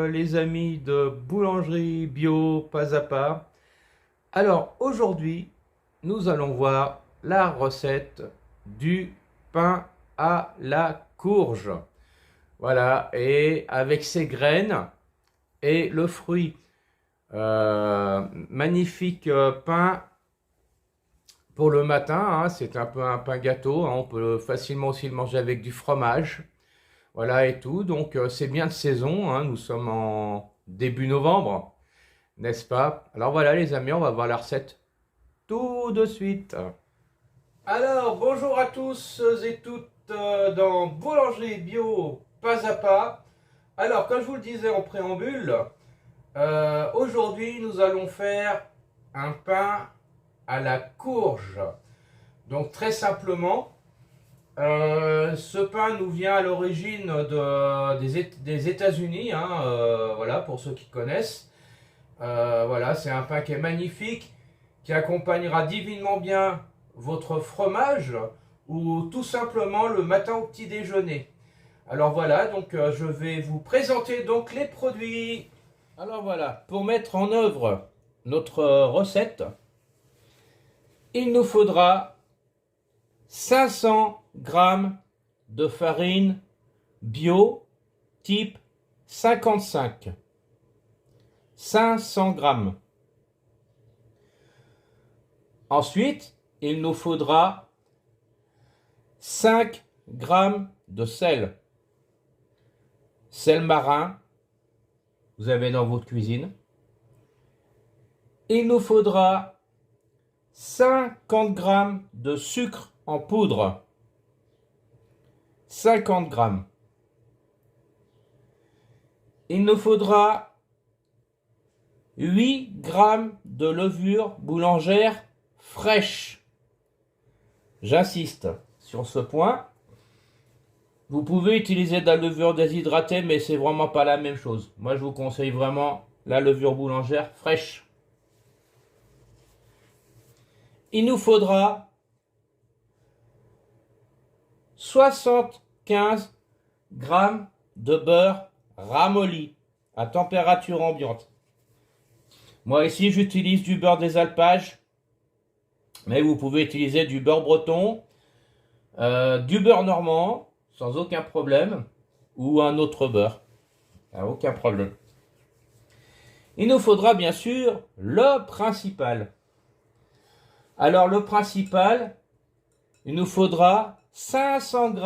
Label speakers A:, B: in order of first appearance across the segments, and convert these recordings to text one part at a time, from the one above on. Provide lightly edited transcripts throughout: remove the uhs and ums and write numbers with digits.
A: Les amis de boulangerie bio pas à pas. Alors aujourd'hui nous allons voir la recette du pain à la courge, voilà, et avec ses graines et le fruit. Magnifique pain pour le matin, hein. C'est un peu un pain gâteau, hein. On peut facilement aussi le manger avec du fromage. Voilà et tout, donc c'est bien de saison, hein. Nous sommes en début novembre, n'est-ce pas? Alors voilà les amis, on va voir la recette tout de suite. Alors bonjour à tous et toutes dans Boulangerie Bio Pas à Pas. Alors comme je vous le disais en préambule, aujourd'hui nous allons faire un pain à la courge. Donc très simplement, ce pain nous vient à l'origine des États-Unis, hein, voilà, pour ceux qui connaissent. Voilà, c'est un pain qui est magnifique, qui accompagnera divinement bien votre fromage ou tout simplement le matin au petit déjeuner. Alors voilà, donc je vais vous présenter donc les produits. Alors voilà, pour mettre en œuvre notre recette, il nous faudra 500 g de farine bio type 55. 500 g. Ensuite, il nous faudra 5 g de sel. Sel marin, vous avez dans votre cuisine. Il nous faudra 50 g de sucre en poudre. 50 g. Il nous faudra 8 g de levure boulangère fraîche. J'insiste sur ce point. Vous pouvez utiliser de la levure déshydratée, mais c'est vraiment pas la même chose. Moi, je vous conseille vraiment la levure boulangère fraîche. Il nous faudra 75 g de beurre ramolli à température ambiante. Moi ici j'utilise du beurre des alpages, mais vous pouvez utiliser du beurre breton, du beurre normand, sans aucun problème, ou un autre beurre, aucun problème. Il nous faudra bien sûr le principal. Alors le principal, il nous faudra 500 g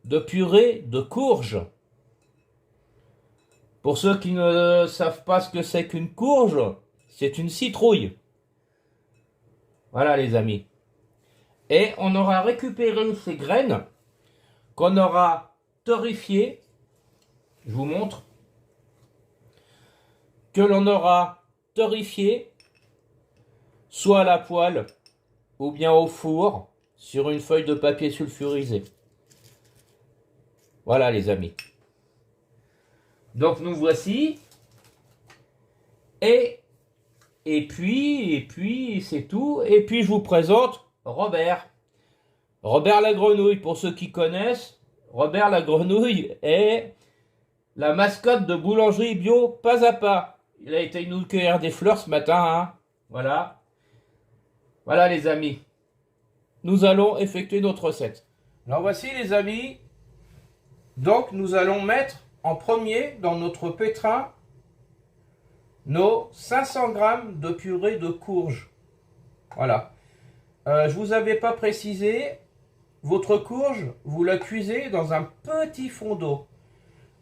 A: de purée de courge. Pour ceux qui ne savent pas ce que c'est qu'une courge, c'est une citrouille. Voilà les amis. Et on aura récupéré ces graines qu'on aura torréfiées. Je vous montre. Que l'on aura torréfiées soit à la poêle ou bien au four sur une feuille de papier sulfurisé. Voilà les amis. Donc nous voici. Et puis c'est tout. Et puis je vous présente Robert. Robert la grenouille, pour ceux qui connaissent. Robert la grenouille est la mascotte de boulangerie bio pas à pas. Il a été nous cueillir des fleurs ce matin, hein. Voilà. Voilà les amis. Nous allons effectuer notre recette. Alors voici les amis. Donc nous allons mettre en premier dans notre pétrin nos 500 g de purée de courge. Voilà. Je vous avais pas précisé, votre courge, vous la cuisez dans un petit fond d'eau.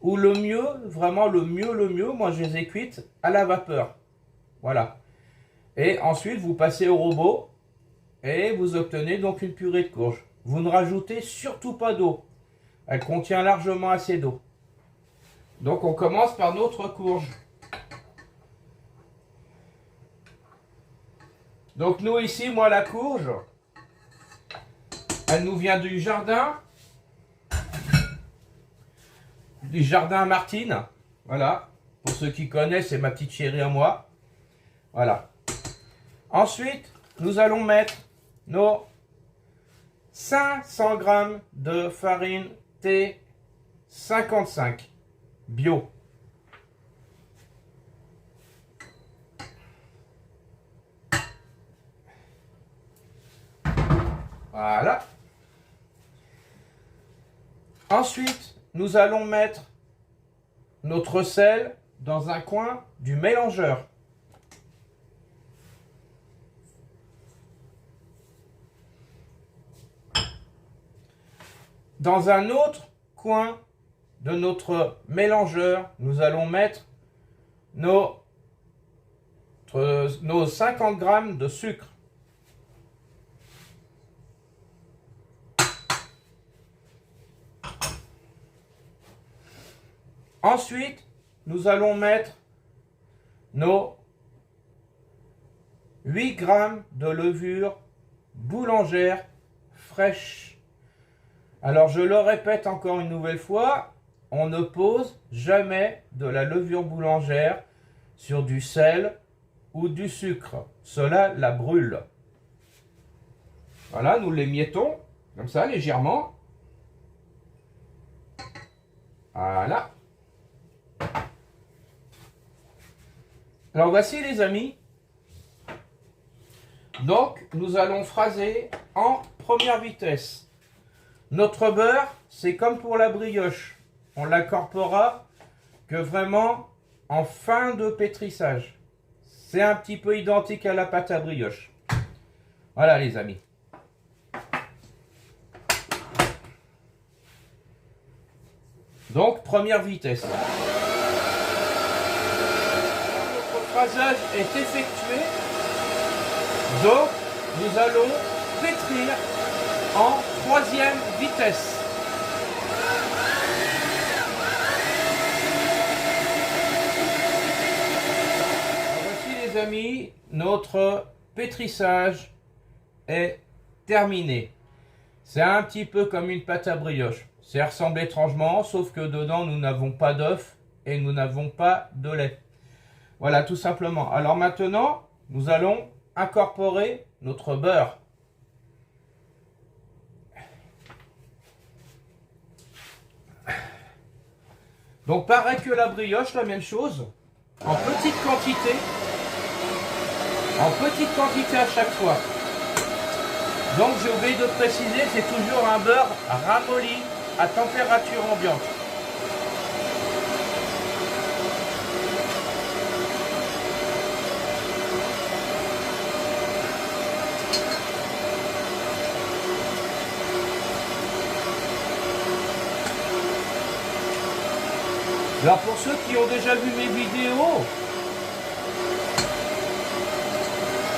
A: Ou le mieux, vraiment le mieux, moi je les ai cuites à la vapeur. Voilà. Et ensuite, vous passez au robot et vous obtenez donc une purée de courge. Vous ne rajoutez surtout pas d'eau. Elle contient largement assez d'eau. Donc on commence par notre courge. Donc nous ici, moi la courge, elle nous vient du jardin Martine. Voilà. Pour ceux qui connaissent, c'est ma petite chérie à moi. Voilà. Ensuite, nous allons mettre nos 500 g de farine T55 bio. Voilà. Ensuite, nous allons mettre notre sel dans un coin du mélangeur. Dans un autre coin de notre mélangeur, nous allons mettre nos 50 g de sucre. Ensuite, nous allons mettre nos 8 g de levure boulangère fraîche. Alors, je le répète encore une nouvelle fois, on ne pose jamais de la levure boulangère sur du sel ou du sucre. Cela la brûle. Voilà, nous l'émiettons, comme ça, légèrement. Voilà. Alors, voici les amis. Donc, nous allons phraser en première vitesse. Notre beurre, c'est comme pour la brioche. On l'incorporera que vraiment en fin de pétrissage. C'est un petit peu identique à la pâte à brioche. Voilà les amis. Donc, première vitesse. Notre phrasage est effectué. Donc, nous allons pétrir en troisième vitesse. Voici les amis, notre pétrissage est terminé. C'est un petit peu comme une pâte à brioche. Ça ressemble étrangement, sauf que dedans nous n'avons pas d'œuf et nous n'avons pas de lait. Voilà, tout simplement. Alors maintenant, nous allons incorporer notre beurre. Donc pareil que la brioche, la même chose, en petite quantité à chaque fois. Donc j'ai oublié de préciser, c'est toujours un beurre ramolli à température ambiante. Alors pour ceux qui ont déjà vu mes vidéos,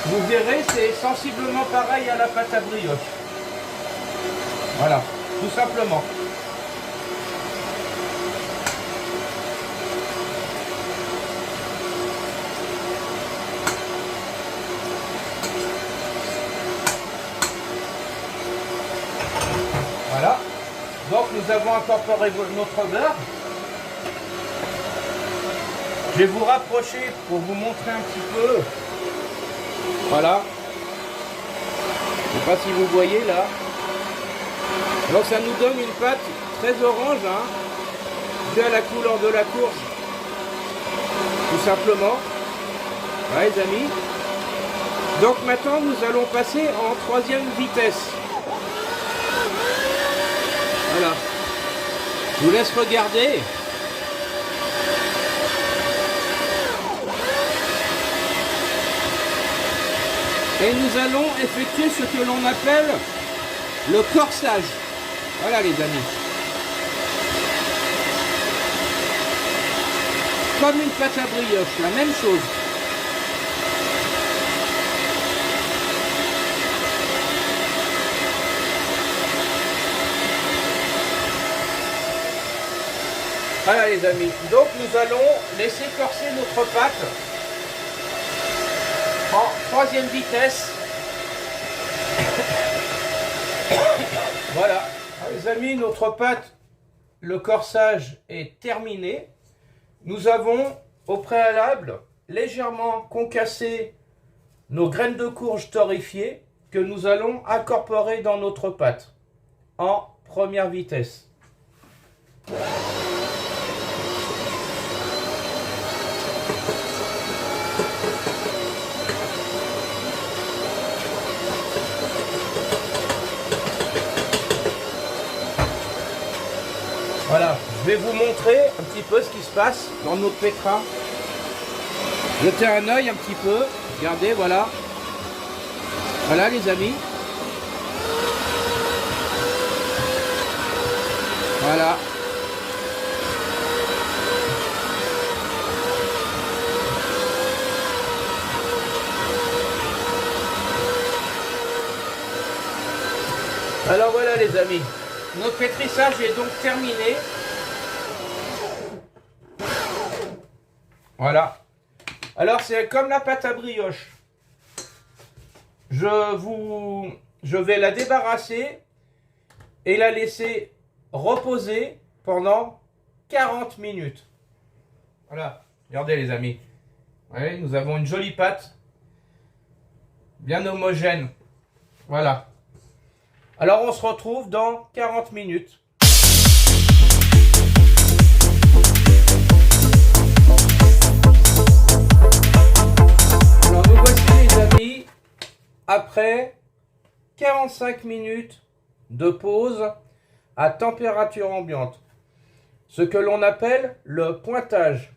A: vous verrez, c'est sensiblement pareil à la pâte à brioche. Voilà, tout simplement. Voilà. Donc nous avons incorporé notre beurre. Je vais vous rapprocher pour vous montrer un petit peu. Voilà. Je ne sais pas si vous voyez là. Donc ça nous donne une pâte très orange, hein, due à la couleur de la courge. Tout simplement. Voilà les amis. Donc maintenant nous allons passer en troisième vitesse. Voilà. Je vous laisse regarder. Et nous allons effectuer ce que l'on appelle le corsage. Voilà les amis. Comme une pâte à brioche, la même chose. Voilà les amis. Donc nous allons laisser corser notre pâte en 3e vitesse. Voilà. Les amis, notre pâte, le corsage est terminé. Nous avons au préalable légèrement concassé nos graines de courge torréfiées que nous allons incorporer dans notre pâte en 1re vitesse. Voilà, je vais vous montrer un petit peu ce qui se passe dans notre pétrin. Jetez un œil un petit peu, regardez, voilà. Voilà les amis. Voilà. Alors voilà les amis. Notre pétrissage est donc terminé. Voilà. Alors c'est comme la pâte à brioche. Je vais la débarrasser et la laisser reposer pendant 40 minutes. Voilà. Regardez les amis. Voyez, nous avons une jolie pâte. Bien homogène. Voilà. Alors on se retrouve dans 40 minutes. Alors nous voici les amis, après 45 minutes de pause à température ambiante. Ce que l'on appelle le pointage.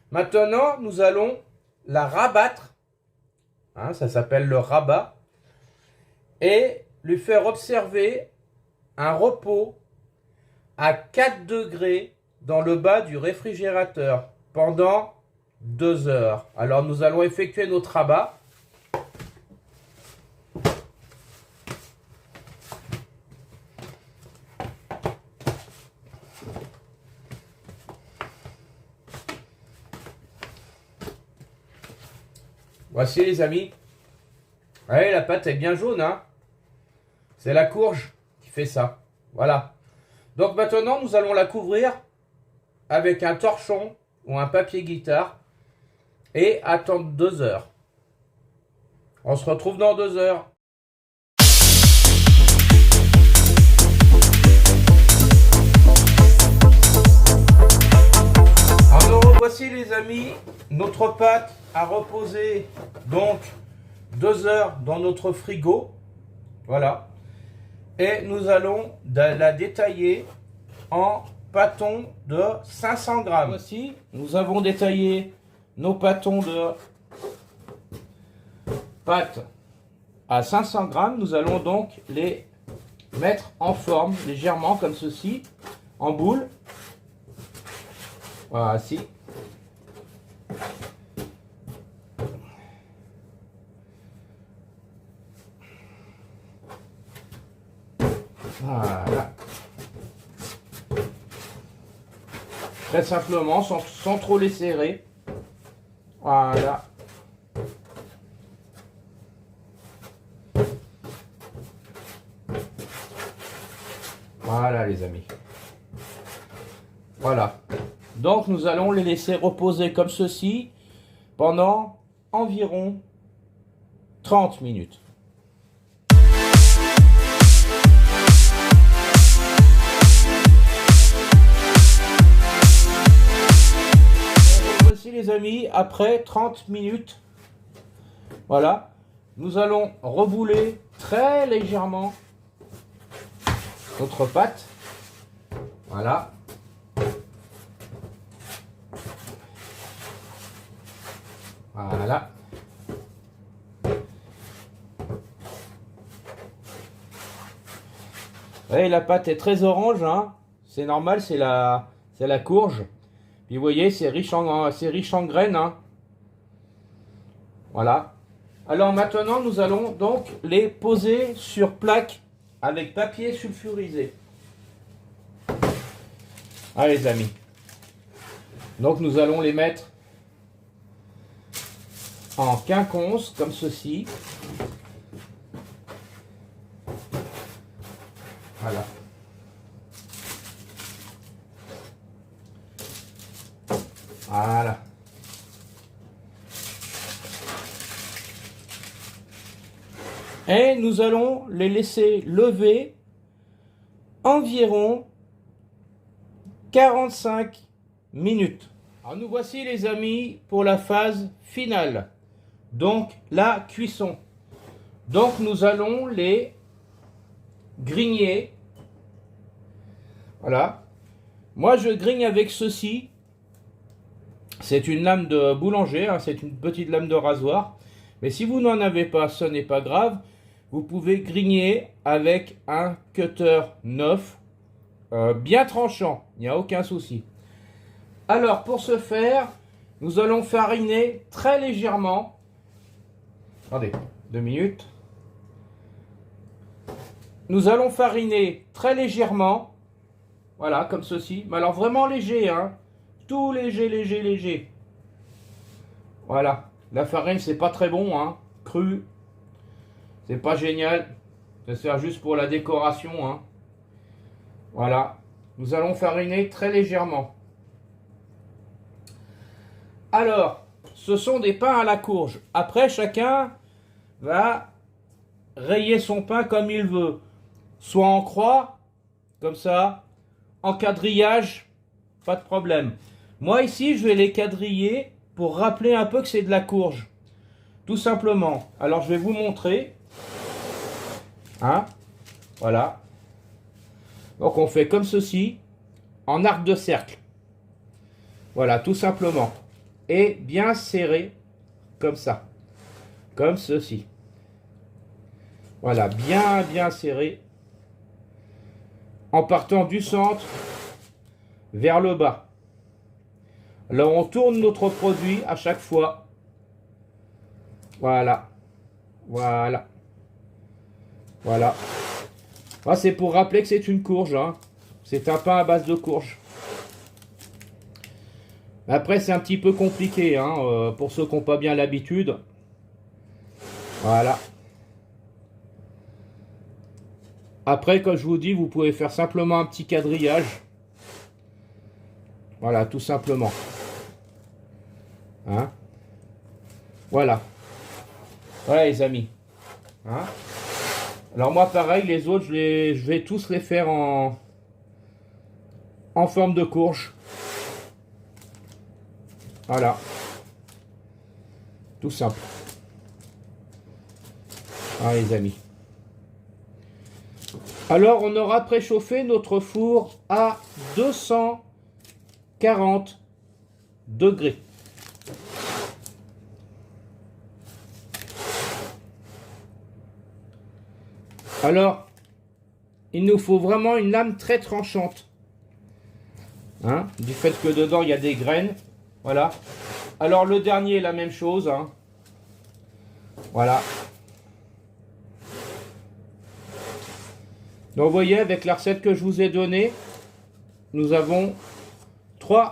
A: Maintenant nous allons la rabattre, hein, ça s'appelle le rabat, et lui faire observer un repos à 4 degrés dans le bas du réfrigérateur pendant 2 heures. Alors nous allons effectuer notre rabat. Voici les amis. Allez, la pâte est bien jaune, hein. C'est la courge qui fait ça. Voilà. Donc maintenant, nous allons la couvrir avec un torchon ou un papier guitare et attendre 2 heures. On se retrouve dans 2 heures. Alors nous revoici les amis. Notre pâte a reposé donc 2 heures dans notre frigo. Voilà. Et nous allons la détailler en pâtons de 500 grammes. Voici, nous avons détaillé nos pâtons de pâte à 500 grammes. Nous allons donc les mettre en forme légèrement comme ceci, en boule. Voilà, ainsi. Voilà. Très simplement, sans trop les serrer. Voilà. Voilà les amis. Voilà. Donc nous allons les laisser reposer comme ceci pendant environ 30 minutes. Voici les amis, après 30 minutes, voilà, nous allons rebouler très légèrement notre pâte. Voilà. Voilà. voyez, la pâte est très orange, hein. C'est normal, c'est la courge. Puis vous voyez, c'est riche en graines, hein. Voilà. Alors maintenant, nous allons donc les poser sur plaque avec papier sulfurisé. Allez les amis. Donc nous allons les mettre en quinconce comme ceci. Voilà. Voilà. Et nous allons les laisser lever environ 45 minutes. Alors nous voici les amis pour la phase finale. Donc la cuisson. Donc nous allons les grigner. Voilà. Moi je grigne avec ceci. C'est une lame de boulanger, hein, c'est une petite lame de rasoir. Mais si vous n'en avez pas, ce n'est pas grave. Vous pouvez grigner avec un cutter neuf, bien tranchant, il n'y a aucun souci. Alors pour ce faire, nous allons fariner très légèrement. Attendez, 2 minutes. Nous allons fariner très légèrement. Voilà, comme ceci. Mais alors vraiment léger, hein. Tout léger, léger, léger. Voilà. La farine, c'est pas très bon, hein. Cru. C'est pas génial. Ça sert juste pour la décoration, hein. Voilà. Nous allons fariner très légèrement. Alors, ce sont des pains à la courge. Après, chacun va rayer son pain comme il veut. Soit en croix, comme ça, en quadrillage, pas de problème. Moi ici, je vais les quadriller pour rappeler un peu que c'est de la courge. Tout simplement. Alors, je vais vous montrer. Hein? Voilà. Donc, on fait comme ceci, en arc de cercle. Voilà, tout simplement. Et bien serré, comme ça. Comme ceci. Voilà, bien, bien serré. En partant du centre vers le bas. Alors on tourne notre produit à chaque fois. Voilà. Voilà. Voilà. Ah, c'est pour rappeler que c'est une courge, hein. C'est un pain à base de courge. Après c'est un petit peu compliqué, hein, pour ceux qui n'ont pas bien l'habitude. Voilà. Après, comme je vous dis, vous pouvez faire simplement un petit quadrillage. Voilà, tout simplement. Hein? Voilà. Voilà les amis. Hein? Alors moi pareil, les autres, je vais tous les faire en forme de courge. Voilà. Tout simple. Voilà les amis. Alors, on aura préchauffé notre four à 240 degrés. Alors, il nous faut vraiment une lame très tranchante. Hein, du fait que dedans, il y a des graines. Voilà. Alors, le dernier, la même chose. Hein. Voilà. Donc vous voyez, avec la recette que je vous ai donnée, nous avons 3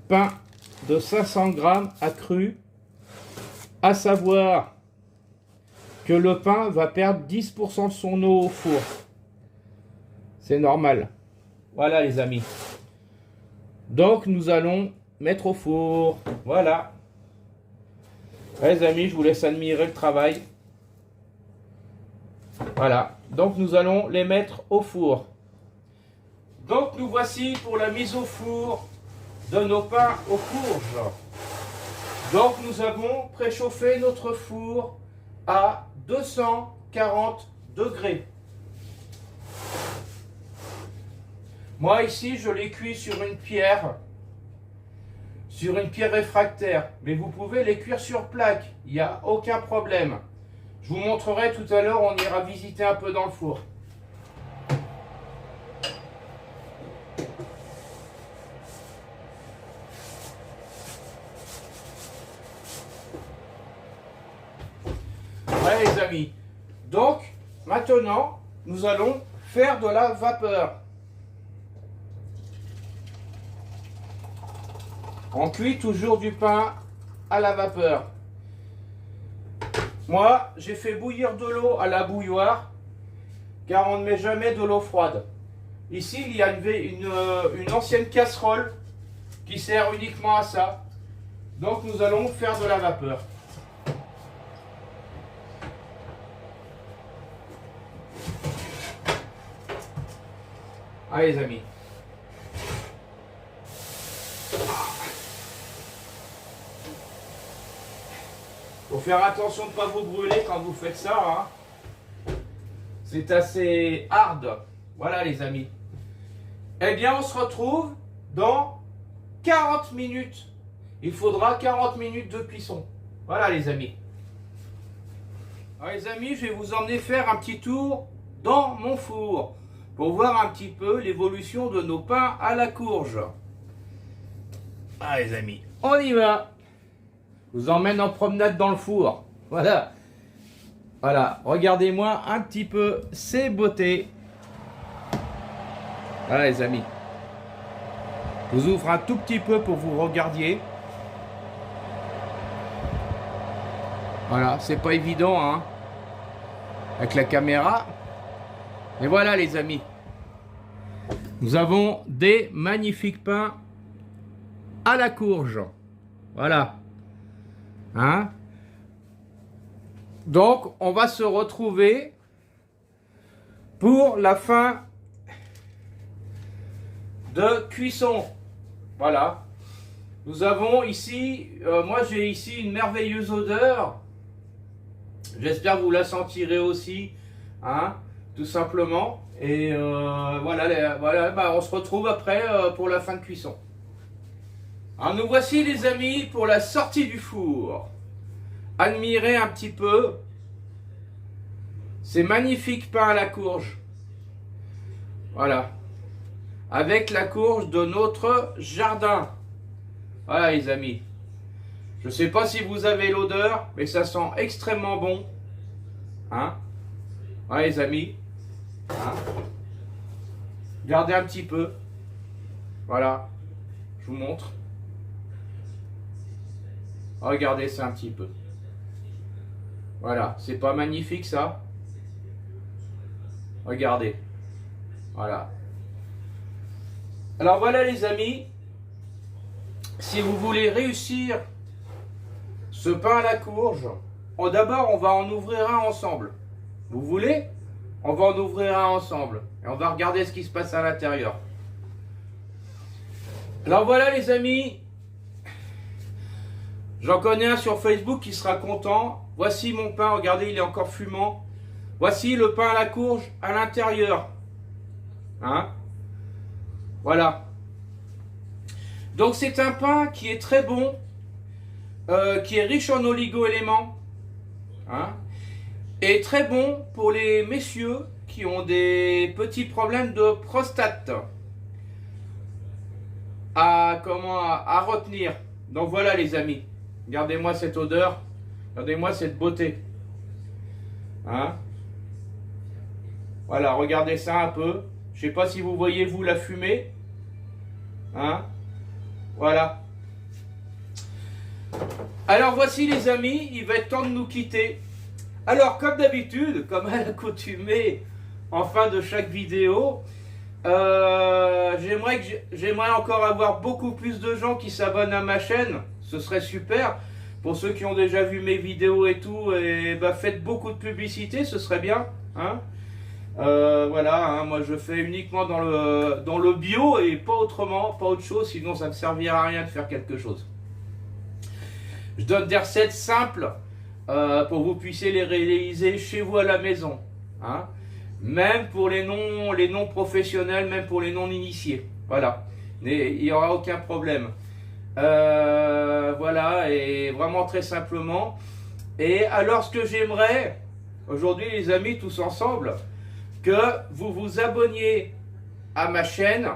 A: pains de 500 grammes accrus, à savoir que le pain va perdre 10% de son eau au four. C'est normal. Voilà les amis. Donc nous allons mettre au four. Voilà. Les amis, je vous laisse admirer le travail. Voilà, donc nous allons les mettre au four. Donc nous voici pour la mise au four de nos pains aux courges. Donc nous avons préchauffé notre four à 240 degrés. Moi ici je les cuis sur une pierre réfractaire, mais vous pouvez les cuire sur plaque, il n'y a aucun problème. Je vous montrerai tout à l'heure, on ira visiter un peu dans le four. amis. Donc, maintenant, nous allons faire de la vapeur. On cuit toujours du pain à la vapeur. Moi, j'ai fait bouillir de l'eau à la bouilloire, car on ne met jamais de l'eau froide. Ici, il y a une ancienne casserole qui sert uniquement à ça. Donc, nous allons faire de la vapeur. Allez les amis. Faut faire attention de ne pas vous brûler quand vous faites ça. Hein. C'est assez hard. Voilà les amis. Eh bien on se retrouve dans 40 minutes. Il faudra 40 minutes de cuisson. Voilà les amis. Alors les amis, je vais vous emmener faire un petit tour dans mon four pour voir un petit peu l'évolution de nos pains à la courge. Ah les amis, on y va. Je vous emmène en promenade dans le four. Voilà. Voilà, regardez-moi un petit peu ces beautés. Voilà les amis. Je vous ouvre un tout petit peu pour vous regardiez. Voilà, c'est pas évident hein, avec la caméra. Mais voilà les amis. Nous avons des magnifiques pains à la courge. Voilà. Hein? Donc, on va se retrouver pour la fin de cuisson. Voilà. Nous avons ici, moi j'ai ici une merveilleuse odeur. J'espère que vous la sentirez aussi, hein, tout simplement. Et voilà, bah, on se retrouve après pour la fin de cuisson. Alors nous voici les amis pour la sortie du four. Admirez un petit peu ces magnifiques pains à la courge. Voilà. Avec la courge de notre jardin. Voilà les amis. Je ne sais pas si vous avez l'odeur, mais ça sent extrêmement bon. Hein? Voilà les amis. Hein? Regardez un petit peu. Voilà. Je vous montre. Regardez ça un petit peu. Voilà. C'est pas magnifique ça? Regardez. Voilà. Alors voilà les amis. Si vous voulez réussir ce pain à la courge, d'abord on va en ouvrir un ensemble. Vous voulez? On va en ouvrir un ensemble. Et on va regarder ce qui se passe à l'intérieur. Alors voilà les amis. J'en connais un sur Facebook qui sera content. Voici mon pain, regardez, il est encore fumant. Voici le pain à la courge à l'intérieur. Hein? Voilà. Donc c'est un pain qui est très bon, qui est riche en oligo-éléments, hein, et très bon pour les messieurs qui ont des petits problèmes de prostate à retenir. Donc voilà les amis, regardez-moi cette odeur, regardez-moi cette beauté. Hein? Voilà, regardez ça un peu. Je ne sais pas si vous voyez vous la fumée. Hein? Voilà. Alors voici les amis, il va être temps de nous quitter. Alors comme d'habitude, comme à l'accoutumée en fin de chaque vidéo, j'aimerais encore avoir beaucoup plus de gens qui s'abonnent à ma chaîne. Ce serait super. Pour ceux qui ont déjà vu mes vidéos et tout, et bah, faites beaucoup de publicité, ce serait bien. Hein? Voilà, hein, moi je fais uniquement dans le bio et pas autrement, pas autre chose, sinon ça ne me servira à rien de faire quelque chose. Je donne des recettes simples pour que vous puissiez les réaliser chez vous à la maison. Hein, même pour les non professionnels, même pour les non initiés. Voilà, il n'y aura aucun problème. Voilà, et vraiment très simplement. Et alors ce que j'aimerais, aujourd'hui les amis, tous ensemble, que vous vous abonniez à ma chaîne,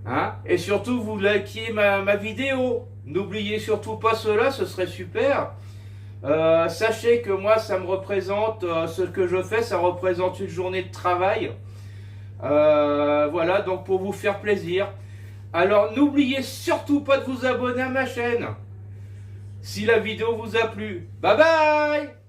A: hein, et surtout vous likiez ma vidéo. N'oubliez surtout pas cela, ce serait super. Sachez que moi, ça me représente, ce que je fais, ça représente une journée de travail. Voilà, donc pour vous faire plaisir. Alors n'oubliez surtout pas de vous abonner à ma chaîne. Si la vidéo vous a plu, bye bye!